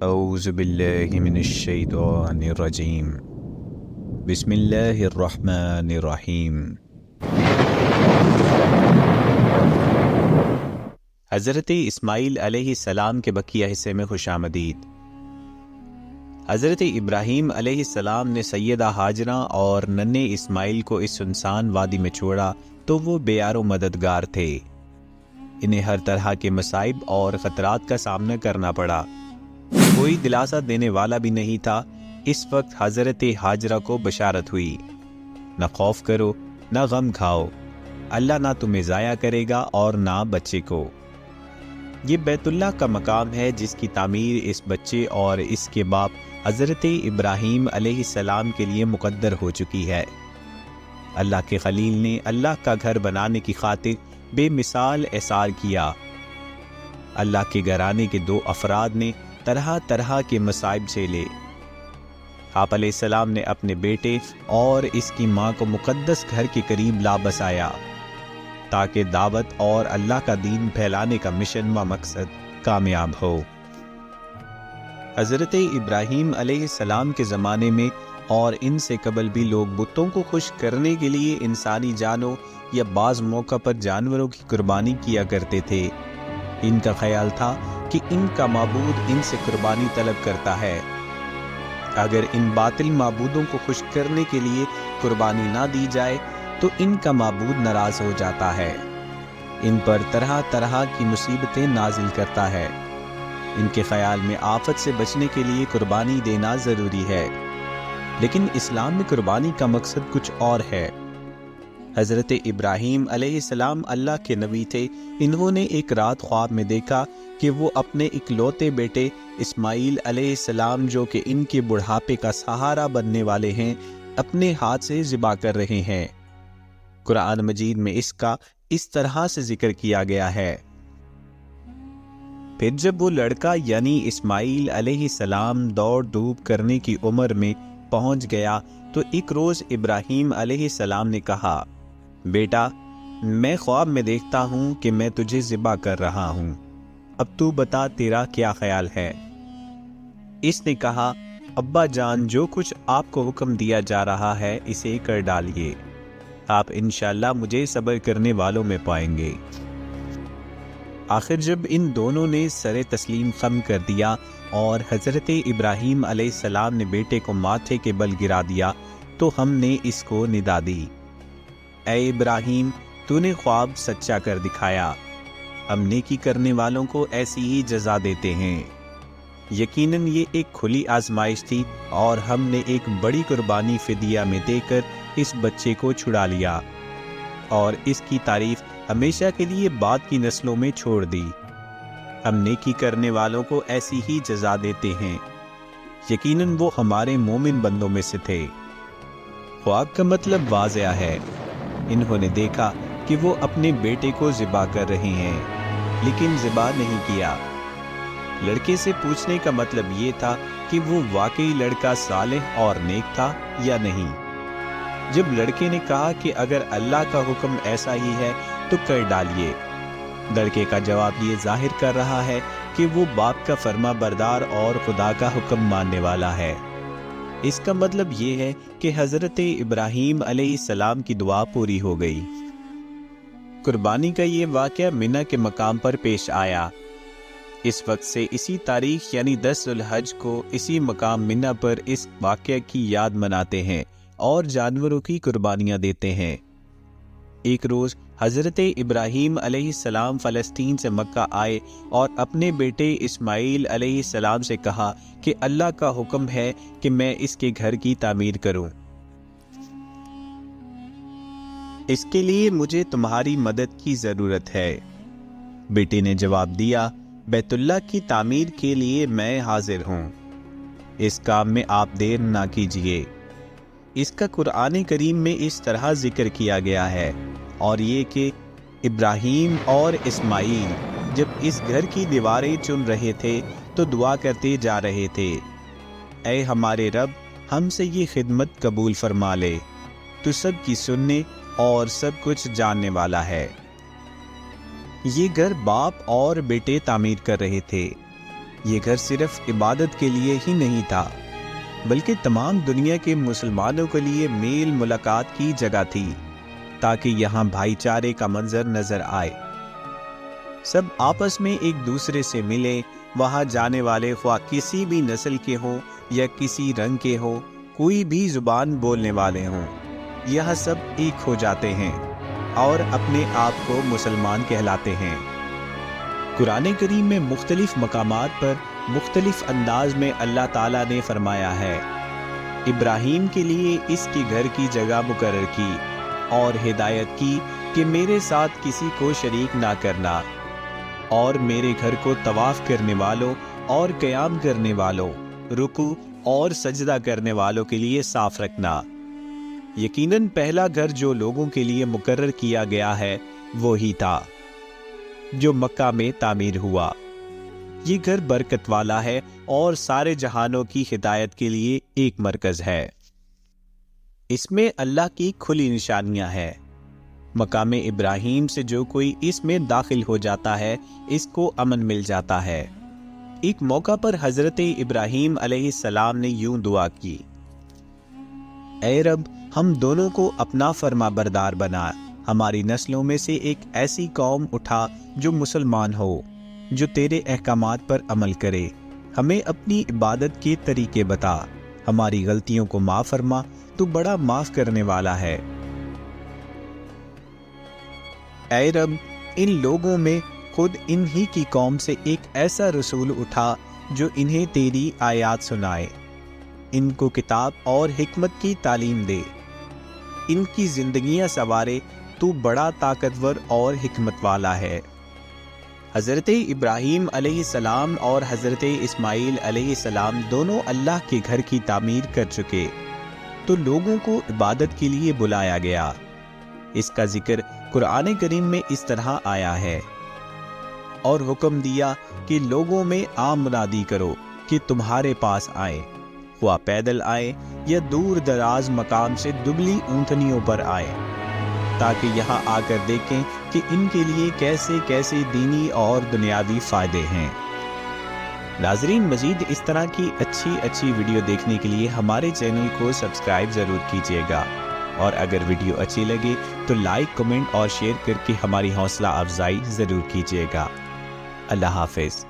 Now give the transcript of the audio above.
اعوذ باللہ من الشیطان الرجیم بسم اللہ الرحمن الرحیم۔ حضرت اسماعیل علیہ السلام کے بقیہ حصے میں خوش آمدید۔ حضرت ابراہیم علیہ السلام نے سیدہ ہاجرہ اور ننھے اسماعیل کو اس سنسان وادی میں چھوڑا تو وہ بے یار و مددگار تھے۔ انہیں ہر طرح کے مصائب اور خطرات کا سامنا کرنا پڑا، کوئی دلاسا دینے والا بھی نہیں تھا۔ اس وقت حضرت ہاجرہ کو بشارت ہوئی، نہ خوف کرو نہ غم کھاؤ، اللہ نہ تمہیں ضائع کرے گا اور نہ بچے کو۔ یہ بیت اللہ کا مقام ہے جس کی تعمیر اس بچے اور اس کے باپ حضرت ابراہیم علیہ السلام کے لیے مقدر ہو چکی ہے۔ اللہ کے خلیل نے اللہ کا گھر بنانے کی خاطر بے مثال احسان کیا۔ اللہ کے گھرانے کے دو افراد نے طرح طرح کے مصائب جھیلے۔ آپ علیہ السلام نے اپنے بیٹے اور اس کی ماں کو مقدس گھر کے قریب لا بسایا تاکہ دعوت اور اللہ کا دین پھیلانے کا مشن و مقصد کامیاب ہو۔ حضرت ابراہیم علیہ السلام کے زمانے میں اور ان سے قبل بھی لوگ بتوں کو خوش کرنے کے لیے انسانی جانوں یا بعض موقع پر جانوروں کی قربانی کیا کرتے تھے۔ ان کا خیال تھا کہ ان کا معبود ان سے قربانی طلب کرتا ہے، اگر ان باطل معبودوں کو خوش کرنے کے لیے قربانی نہ دی جائے تو ان کا معبود ناراض ہو جاتا ہے، ان پر طرح طرح کی مصیبتیں نازل کرتا ہے۔ ان کے خیال میں آفت سے بچنے کے لیے قربانی دینا ضروری ہے، لیکن اسلام میں قربانی کا مقصد کچھ اور ہے۔ حضرت ابراہیم علیہ السلام اللہ کے نبی تھے۔ انہوں نے ایک رات خواب میں دیکھا کہ وہ اپنے اکلوتے بیٹے اسماعیل علیہ السلام جو کہ ان کے بڑھاپے کا سہارا بننے والے ہیں، اپنے ہاتھ سے ذبح کر رہے ہیں۔ قرآن مجید میں اس کا اس طرح سے ذکر کیا گیا ہے، پھر جب وہ لڑکا یعنی اسماعیل علیہ السلام دوڑ دھوپ کرنے کی عمر میں پہنچ گیا تو ایک روز ابراہیم علیہ السلام نے کہا، بیٹا میں خواب میں دیکھتا ہوں کہ میں تجھے ذبح کر رہا ہوں، اب تو بتا تیرا کیا خیال ہے؟ اس نے کہا، ابا جان جو کچھ آپ کو حکم دیا جا رہا ہے اسے کر ڈالیے، آپ انشاءاللہ مجھے صبر کرنے والوں میں پائیں گے۔ آخر جب ان دونوں نے سر تسلیم خم کر دیا اور حضرت ابراہیم علیہ السلام نے بیٹے کو ماتھے کے بل گرا دیا تو ہم نے اس کو ندا دی، اے ابراہیم تو نے خواب سچا کر دکھایا، ہم نیکی کرنے والوں کو ایسی ہی جزا دیتے ہیں۔ یقیناً یہ ایک کھلی آزمائش تھی اور ہم نے ایک بڑی قربانی فدیہ میں دے کر اس بچے کو چھڑا لیا اور اس کی تعریف ہمیشہ کے لیے بعد کی نسلوں میں چھوڑ دی۔ ہم نیکی کرنے والوں کو ایسی ہی جزا دیتے ہیں، یقیناً وہ ہمارے مومن بندوں میں سے تھے۔ خواب کا مطلب واضح ہے، انہوں نے دیکھا کہ وہ اپنے بیٹے کو ذبح کر رہے ہیں لیکن ذبح نہیں کیا۔ لڑکے سے پوچھنے کا مطلب یہ تھا کہ وہ واقعی لڑکا صالح اور نیک تھا یا نہیں۔ جب لڑکے نے کہا کہ اگر اللہ کا حکم ایسا ہی ہے تو کر ڈالیے، لڑکے کا جواب یہ ظاہر کر رہا ہے کہ وہ باپ کا فرما بردار اور خدا کا حکم ماننے والا ہے۔ اس کا مطلب یہ ہے کہ حضرت ابراہیم علیہ السلام کی دعا پوری ہو گئی۔ قربانی کا یہ واقعہ منی کے مقام پر پیش آیا۔ اس وقت سے اسی تاریخ یعنی 10 ذی الحج کو اسی مقام منی پر اس واقعہ کی یاد مناتے ہیں اور جانوروں کی قربانیاں دیتے ہیں۔ ایک روز حضرت ابراہیم علیہ السلام فلسطین سے مکہ آئے اور اپنے بیٹے اسماعیل علیہ السلام سے کہا کہ اللہ کا حکم ہے کہ میں اس کے گھر کی تعمیر کروں، اس کے لیے مجھے تمہاری مدد کی ضرورت ہے۔ بیٹے نے جواب دیا، بیت اللہ کی تعمیر کے لیے میں حاضر ہوں، اس کام میں آپ دیر نہ کیجیے۔ اس کا قرآن کریم میں اس طرح ذکر کیا گیا ہے، اور یہ کہ ابراہیم اور اسماعیل جب اس گھر کی دیواریں چن رہے تھے تو دعا کرتے جا رہے تھے، اے ہمارے رب ہم سے یہ خدمت قبول فرما لے، تو سب کی سننے اور سب کچھ جاننے والا ہے۔ یہ گھر باپ اور بیٹے تعمیر کر رہے تھے۔ یہ گھر صرف عبادت کے لیے ہی نہیں تھا بلکہ تمام دنیا کے مسلمانوں کے لیے میل ملاقات کی جگہ تھی، تاکہ یہاں بھائی چارے کا منظر نظر آئے، سب آپس میں ایک دوسرے سے ملے۔ وہاں جانے والے خواہ کسی بھی نسل کے ہوں یا کسی رنگ کے ہوں، کوئی بھی زبان بولنے والے ہوں، یہاں سب ایک ہو جاتے ہیں اور اپنے آپ کو مسلمان کہلاتے ہیں۔ قرآن کریم میں مختلف مقامات پر مختلف انداز میں اللہ تعالیٰ نے فرمایا ہے، ابراہیم کے لیے اس کے گھر کی جگہ مقرر کی اور ہدایت کی کہ میرے ساتھ کسی کو شریک نہ کرنا، اور میرے گھر کو طواف کرنے والوں اور قیام کرنے والوں، رکوع اور سجدہ کرنے والوں کے لیے صاف رکھنا۔ یقیناً پہلا گھر جو لوگوں کے لیے مقرر کیا گیا ہے وہی تھا جو مکہ میں تعمیر ہوا۔ یہ گھر برکت والا ہے اور سارے جہانوں کی ہدایت کے لیے ایک مرکز ہے۔ اس میں اللہ کی کھلی نشانیاں ہیں۔ مقام ابراہیم سے جو کوئی اس میں داخل ہو جاتا ہے اس کو امن مل جاتا ہے۔ ایک موقع پر حضرت ابراہیم علیہ السلام نے یوں دعا کی، اے رب، ہم دونوں کو اپنا فرما بردار بنا، ہماری نسلوں میں سے ایک ایسی قوم اٹھا جو مسلمان ہو، جو تیرے احکامات پر عمل کرے، ہمیں اپنی عبادت کے طریقے بتا، ہماری غلطیوں کو معاف فرما، تو بڑا معاف کرنے والا ہے۔ اے رب، ان لوگوں میں خود انہی کی قوم سے ایک ایسا رسول اٹھا جو انہیں تیری آیات سنائے، ان کو کتاب اور حکمت کی تعلیم دے، ان کی زندگیاں سنوارے، تو بڑا طاقتور اور حکمت والا ہے۔ حضرت ابراہیم علیہ السلام اور حضرت اسماعیل علیہ السلام دونوں اللہ کے گھر کی تعمیر کر چکے، تو لوگوں کو عبادت کے لیے بلایا گیا۔ اس کا ذکر قرآن کریم میں اس طرح آیا ہے، اور حکم دیا کہ لوگوں میں عام منادی کرو کہ تمہارے پاس آئیں، خواہ پیدل آئیں یا دور دراز مقام سے دبلی اونٹنیوں پر آئیں، تاکہ یہاں آ کر دیکھیں کہ ان کے لیے کیسے کیسے دینی اور دنیاوی فائدے ہیں۔ ناظرین، مزید اس طرح کی اچھی ویڈیو دیکھنے کے لیے ہمارے چینل کو سبسکرائب ضرور کیجیے گا، اور اگر ویڈیو اچھی لگے تو لائک، کمنٹ اور شیئر کر کے ہماری حوصلہ افزائی ضرور کیجیے گا۔ اللہ حافظ۔